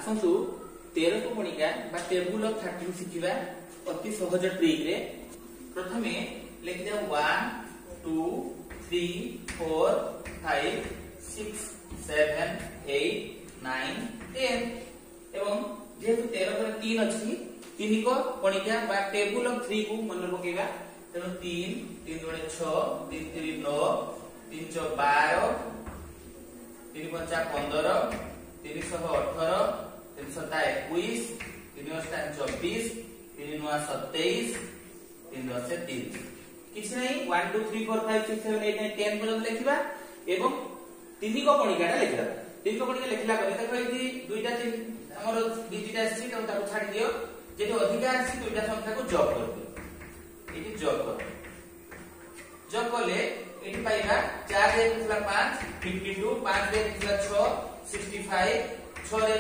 आसतु 13 को गणिका बा table of 13 शिखिबा अति सहज ट्रिक रे। प्रथमे लिखि दे 1 2 3 4 5 6 7 8 9 10 एवं जेहेतु 13 पर 3 अछि 3 को गणिका बा टेबल ऑफ 3 को मन पकेबा। तेनो 3 3 गुणे 6 3 3 9 3 4 12 3 5 15 3 18 3 7 21 3 8 24 3 9 27 3 10 30 किछि नै 1 2 3 4 5 6 7 8 9 10 पर्यंत लिखिबा एवं 3 को गणिकाटा लिखिबा। 3 को गणिका लिखला ପରେ देखो एठी दुईटा 3 हमर डिजिट आछि ताको छाडी दियो। जेठी अधिकार आछि दुईटा संख्या को जोग कर दियो। एठी जोग कर जोग करले एठी पाइबा 4 रे 5 52 5 रे 6 65 6 रे